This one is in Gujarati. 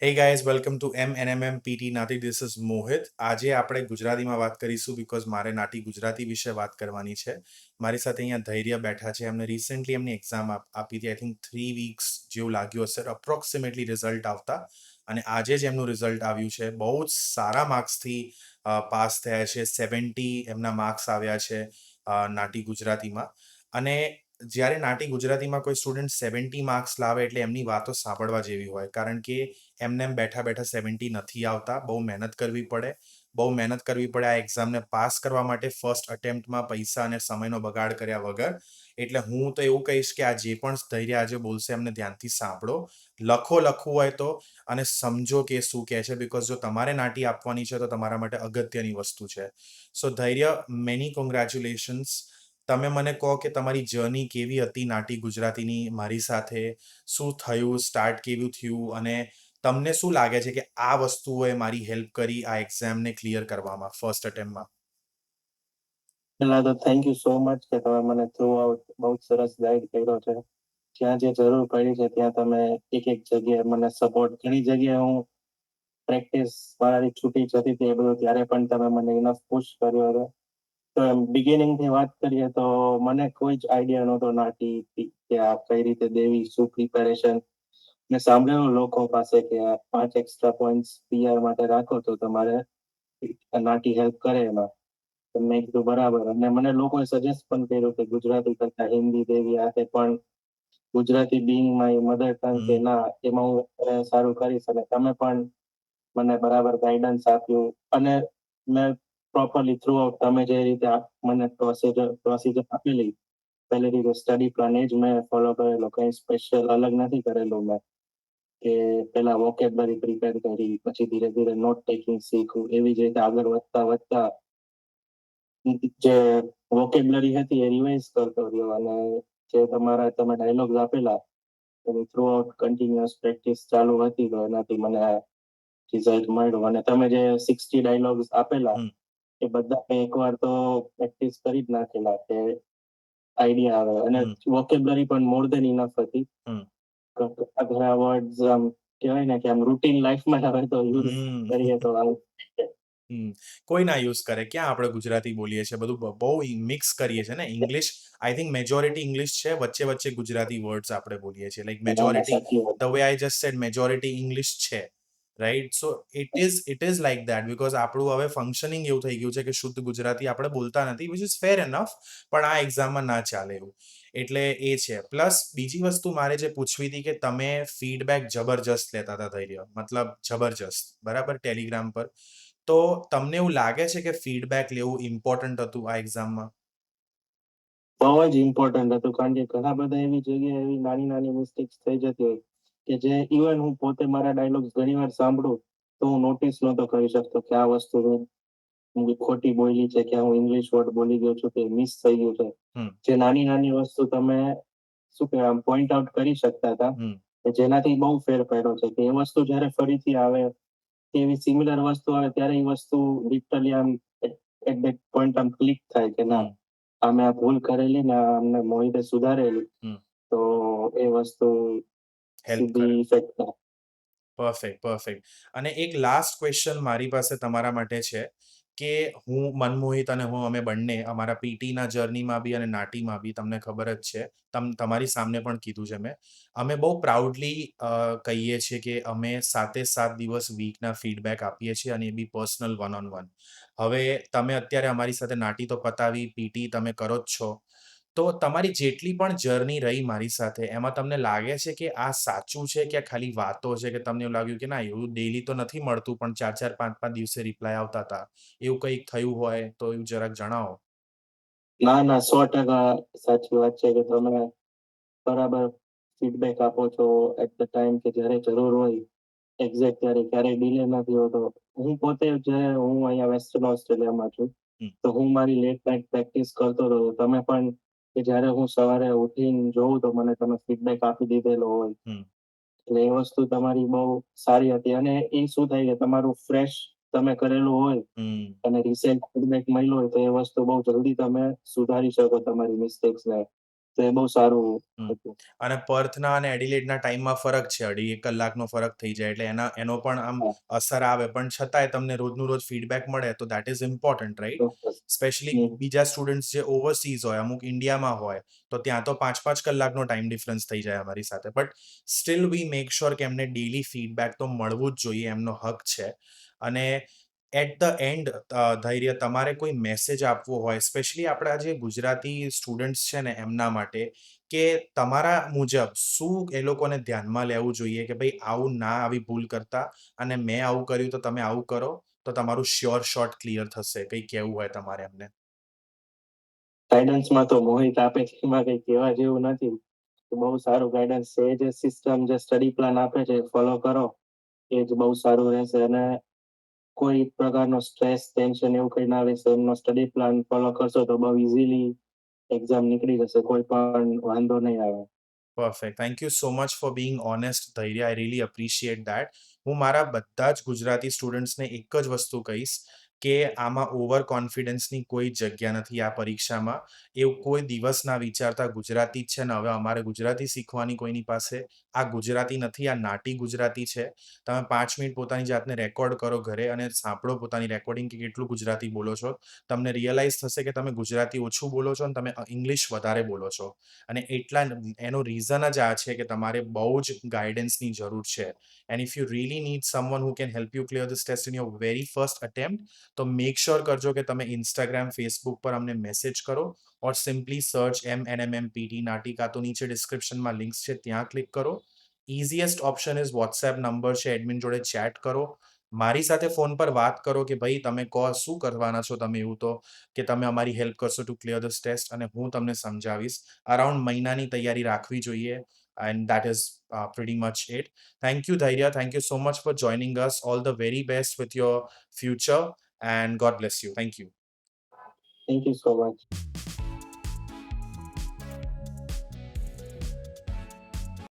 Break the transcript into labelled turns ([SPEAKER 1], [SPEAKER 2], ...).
[SPEAKER 1] Hey guys, welcome to MNMM PT નાટી. This is મોહિત. આજે આપણે ગુજરાતીમાં વાત કરીશું બીકોઝ મારે નાટી ગુજરાતી વિશે વાત કરવાની છે. મારી સાથે અહીંયા ધૈર્ય બેઠા છે. એમને રિસેન્ટલી એમની એક્ઝામ આપી હતી. આઈ થિંક 3 વીક્સ જેવું લાગ્યું હશે અપ્રોક્સિમેટલી રિઝલ્ટ આવતા. અને આજે જ એમનું રિઝલ્ટ આવ્યું છે. બહુ જ સારા માર્ક્સથી પાસ થયા છે. 70 એમના માર્ક્સ આવ્યા છે નાટી ગુજરાતીમાં. અને જ્યારે નાટી ગુજરાતીમાં કોઈ સ્ટુડન્ટ 70 માર્ક્સ લાવે એટલે એમની વાતો સાંભળવા જેવી હોય, કારણ કે એમને એમ બેઠા બેઠા 70 નથી આવતા. બહુ મહેનત કરવી પડે આ એક્ઝામને પાસ કરવા માટે ફર્સ્ટ અટેમ્પ્ટમાં પૈસા અને સમયનો બગાડ કર્યા વગર. એટલે હું તો એવું કહીશ કે આ જે પણ ધૈર્ય આજે બોલશે એમને ધ્યાનથી સાંભળો, લખવું હોય તો, અને સમજો કે શું કહે છે. બીકોઝ જો તમારે નાટી આપવાની છે તો તમારા માટે અગત્યની વસ્તુ છે. સો ધૈર્ય, મેની કોંગ્રેચ્યુલેશન્સ. તમે મને કહો કે તમારી જર્ની કેવી હતી નાટી ગુજરાતીની મારી સાથે, શું થયું, સ્ટાર્ટ કેવું થયું, અને તમને શું લાગે છે કે આ વસ્તુઓએ મારી હેલ્પ કરી આ એક્ઝામને ક્લિયર કરવામાં ફર્સ્ટ અટેમ્પ્ટમાં?
[SPEAKER 2] પહેલા તો થેન્ક યુ સો મચ કે તમે મને થ્રુ આઉટ બહુ જ સરસ ગાઈડ કર્યો છે. જ્યાં જે જરૂર પડી છે ત્યાં તમે એક જગ્યાએ મને સપોર્ટ, ઘણી જગ્યાએ હું પ્રેક્ટિસ મારી છૂટી જતી હતી એ બધું, ત્યારે પણ તમે મને ઇનફ પુશ કર્યો હતો. તો બિગિનિંગ થી વાત કરીએ તો મને કોઈ જ આઈડિયા નહોતો નાટી કે આ કઈ રીતે દેવી, શું પ્રિપેરેશન. મેં સાંભળેલું લોકો પાસે કે આ 5 એક્સ્ટ્રા પોઈન્ટ્સ પીઆર માટે રાખો તો તમારે નાટી હેલ્પ કરે એમાં. તો મેં કીધું બરાબર, અને મને લોકોએ સજેસ્ટ પણ કર્યું કે ગુજરાતી કરતા હિન્દી દેવી આ તે, પણ Gujarati Bing my mother tongue કે ના, એમાં હું સારું કરીશ. અને તમે પણ મને બરાબર ગાઈડન્સ આપ્યું, અને મેં પ્રોપરલી થ્રુ આઉટ તમે જે રીતે મને પ્રોસિજર આપેલી, પહેલી રીતે સ્ટડી પ્લાન એ જ મેં ફોલો કરેલો, કઈ સ્પેશિયલ અલગ નથી કરેલું મેં. કે પેલા વોકેબલરી પ્રિપેર કરી, પછી ધીરે ધીરે નોટ ટેકિંગ શીખવું, એવી જ રીતે આગળ વધતા વધતા જે વોકેબલરી હતી એ રિવાઇઝ કરતો રહ્યો. અને જે તમે ડાયલોગ્સ આપેલા એની થ્રુ આઉટ કન્ટિન્યુઅસ પ્રેક્ટિસ ચાલુ હતી, તો એનાથી મને રિઝલ્ટ મળ્યું. અને તમે જે 60 ડાયલોગ્સ આપેલા
[SPEAKER 1] હમ.
[SPEAKER 2] એ બધા મેં એકવાર તો પ્રેક્ટિસ કરી જ નાખેલા, કે આઈડિયા આવે. અને
[SPEAKER 1] હમ.
[SPEAKER 2] વોકેબલરી પણ મોર દેન ઇનફ હતી.
[SPEAKER 1] હમ.
[SPEAKER 2] ઘણા વર્ડ્સ આમ કહેવાય ને કે આમ રૂટીન લાઈફમાં હવે તો યુઝ
[SPEAKER 1] હમ.
[SPEAKER 2] કરીએ તો આમ.
[SPEAKER 1] હમ. કોઈ ના યુઝ કરે, ક્યાં આપણે ગુજરાતી બોલીએ છીએ, બધું બહુ મિક્સ કરીએ છીએ ને. English, I think majority English છે, વચ્ચે વચ્ચે ગુજરાતી વર્ડ્સ આપણે બોલીએ છીએ. લાઈક
[SPEAKER 2] ના ના,
[SPEAKER 1] મેજોરિટી,
[SPEAKER 2] સાચી વાત.
[SPEAKER 1] The way I just said, majority English છે, right? So it is like that, because આપણું હવે ફંક્શનિંગ એવું થઈ ગયું છે કે શુદ્ધ ગુજરાતી આપણે બોલતા નથી, વિચ ઇઝ ફેર એનફ. પણ આ એક્ઝામમાં ના ચાલે એવું. એટલે એ છે. પ્લસ બીજી વસ્તુ મારે જે પૂછવી હતી કે તમે ફીડબેક જબરજસ્ત લેતા હતા ધૈર્ય, મતલબ જબરજસ્ત, બરાબર, ટેલિગ્રામ પર. તો તમને એવું લાગે છે કે ફીડબેક લેવું ઇમ્પોર્ટન્ટ હતું આ એક્ઝામમાં?
[SPEAKER 2] બહુ જ ઇમ્પોર્ટન્ટ હતું, કારણ કે ઘણા બધા એવી જગ્યાએ એવી નાની નાની મિસ્ટેક્સ થઈ જતી હોય કે જે ઇવન હું પોતે મારા ડાયલોગ્સ ઘણી વાર સાંભળું તો હું નોટિસ નહોતો કરી શકતો કે આ વસ્તુ હું ખોટી બોલી છે, કે હું ઇંગ્લિશ વર્ડ બોલી ગયો છું, કે મિસ થઈ ગયું છે.
[SPEAKER 1] હમ.
[SPEAKER 2] જે નાની નાની વસ્તુ તમે શું કહેવાય પોઈન્ટ આઉટ કરી શકતા હતા,
[SPEAKER 1] હમ.
[SPEAKER 2] કે જેનાથી બહુ ફેર પડ્યો છે. કે એ વસ્તુ જ્યારે ફરીથી આવે, કે એવી સિમિલર વસ્તુ આવે, ત્યારે એ વસ્તુ લિટરલી આમ એટ ધેટ પોઈન્ટ આમ ક્લિક થાય કે ના,
[SPEAKER 1] હમ.
[SPEAKER 2] અમે આ ભૂલ કરેલી ને આ અમને મોહિતે સુધારેલી.
[SPEAKER 1] હમ.
[SPEAKER 2] તો એ વસ્તુ
[SPEAKER 1] હેલ્પ કરે.
[SPEAKER 2] સીધી ઇફેક્ટ થાય.
[SPEAKER 1] Perfect, perfect. અને એક લાસ્ટ ક્વેશ્ચન મારી પાસે તમારા માટે છે કે મનમોહિત અને હું, અમે બંને અમારા પીટીના જર્નીમાં બી અને નાટીમાં બી, તમને ખબર જ છે, તમારી સામે પણ કીધું છે મેં, અમે બહુ પ્રાઉડલી કહીએ છીએ કે અમે 7 દિવસ વીકના ફીડબેક આપીએ છીએ, અને એ બી પર્સનલ, વન ઓન વન. હવે તમે અત્યારે અમારી સાથે નાટી તો પતાવી, પીટી તમે કરો જ છો. તો તમારી જેટલી પણ જર્ની રહી મારી સાથે, એમાં તમને લાગે છે કે આ સાચું છે કે આ ખાલી વાતો છે, કે તમને એવું લાગ્યું કે ના, એવું ડેલી તો નથી મળતું, પણ 4 5 દિવસે રિપ્લાય આવતા હતા, એવું કંઈક થયું હોય તો એવું જરાક જણાવો.
[SPEAKER 2] ના ના, 100% સાચી વાત છે કે તમે બરાબર ફીડબેક આપો છો એટ ધ ટાઈમ, કે જ્યારે જરૂર હોય એક્ઝેક્ટ ત્યારે, ક્યારેય ડિલે નથી હોતો. હું પોતે જે હું અહીંયા વેસ્ટર્ન ઓસ્ટ્રેલિયામાં છું,
[SPEAKER 1] હમ.
[SPEAKER 2] તો હું મારી લેટ નાઇટ પ્રેક્ટિસ કરતો હતો. તમે પણ કે જ્યારે હું સવારે ઉઠીને જોઉં તો મને તમે ફીડબેક આપી દીધેલો હોય,
[SPEAKER 1] હમ.
[SPEAKER 2] એટલે એ વસ્તુ તમારી બહુ સારી હતી. અને એ શું થાય કે તમારું ફ્રેશ તમે કરેલું હોય
[SPEAKER 1] હમ.
[SPEAKER 2] અને રિસેન્ટ ફીડબેક મળ્યું હોય, તો એ વસ્તુ બહુ જલ્દી તમે સુધારી શકો તમારી મિસ્ટેક્સને. તો એ બહુ સારું
[SPEAKER 1] હમ.
[SPEAKER 2] હતું.
[SPEAKER 1] અને પર્થના અને એડિલેડના ટાઈમમાં ફરક છે, 2.5 કલાકનો ફરક થઈ જાય, એટલે એનો પણ આમ
[SPEAKER 2] હા,
[SPEAKER 1] અસર આવે, પણ છતાંય તમને રોજનું રોજ ફીડબેક મળે તો દેટ ઇઝ ઇમ્પોર્ટન્ટ, રાઈટ?
[SPEAKER 2] ચોક્કસ.
[SPEAKER 1] સ્પેશિયલી
[SPEAKER 2] હમ.
[SPEAKER 1] બીજા સ્ટુડન્ટ્સ જે ઓવરસીઝ હોય, અમુક ઇન્ડિયામાં હોય, તો ત્યાં તો 5-5 કલાકનો ટાઈમ ડિફરન્સ થઈ જાય અમારી સાથે, but still we make sure કે એમને ડેલી ફીડબેક તો મળવું જ જોઈએ, એમનો હક છે. અને એટ ધ એન્ડ, ધૈર્ય, તમારે કોઈ મેસેજ આપવો હોય, સ્પેશિયલી આપણા જે ગુજરાતી સ્ટુડન્ટ્સ છે ને એમના માટે, કે તમારા મુજબ શું એ લોકોને ધ્યાનમાં લેવું જોઈએ કે ભાઈ આવું ના, આવી ભૂલ કરતા, અને મેં આવું કર્યું તો તમે આવું કરો તો તમારું શ્યોર શોટ ક્લિયર થશે, કંઈ કહેવું હોય તમારે એમને?
[SPEAKER 2] ગાઈડન્સમાં તો મોહિત આપે છે, એમાં કઈ કહેવા જેવું નથી. તો બહુ સારું ગાઈડન્સ છે. એ જે સિસ્ટમ, જે સ્ટડી પ્લાન આપે છે ફોલો કરો, એ જ બહુ સારું રહેશે. અને કોઈ પ્રકારનો સ્ટ્રેસ, ટેન્શન એવું કઈ ના રહેશે. એમનો સ્ટડી પ્લાન ફોલો કરશો તો બહુ ઇઝીલી એક્ઝામ નીકળી જશે, કોઈ પણ વાંધો નહીં આવે.
[SPEAKER 1] Perfect. Thank you so much for being honest, Dhairya. I really appreciate that. હું મારા બધા જ ગુજરાતી સ્ટુડન્ટ્સને એક જ વસ્તુ કહીશ કે આમાં ઓવર કોન્ફિડન્સની કોઈ જગ્યા નથી આ પરીક્ષામાં. એવું કોઈ દિવસ ના વિચારતા ગુજરાતી જ છે ને હવે અમારે ગુજરાતી શીખવાની કોઈની પાસે. આ ગુજરાતી નથી, આ નાટી ગુજરાતી છે. તમે 5 મિનિટ પોતાની જાતને રેકોર્ડ કરો ઘરે અને સાંભળો પોતાની રેકોર્ડિંગ કે કેટલું ગુજરાતી બોલો છો. તમને રિયલાઇઝ થશે કે તમે ગુજરાતી ઓછું બોલો છો અને તમે ઇંગ્લિશ વધારે બોલો છો. અને એનું રીઝન જ આ છે કે તમારે બહુ જ ગાઈડન્સની જરૂર છે. And if you really need someone who can help you clear this test in your very first attempt, તો મેક શ્યોર કરજો કે તમે ઇન્સ્ટાગ્રામ, ફેસબુક પર અમને મેસેજ કરો, ઓર સિમ્પલી સર્ચ MNMMPT નાટિકા, તો નીચે ડિસ્ક્રિપ્શનમાં લિંક્સ છે, ત્યાં ક્લિક કરો. Easiest option is WhatsApp number છે, એડમિન જોડે ચેટ કરો, મારી સાથે ફોન પર વાત કરો કે ભાઈ તમે કહો શું કરવાના છો તમે, એવું તો કે તમે અમારી હેલ્પ કરશો ટુ ક્લિયર ધીસ ટેસ્ટ, અને હું તમને સમજાવીશ. અરાઉન્ડ મહિનાની તૈયારી રાખવી જોઈએ. And that is pretty much it. Thank you, Dhairya. Thank you so much for joining us. All the very best with your future, and God bless you. Thank you.
[SPEAKER 2] Thank you so much.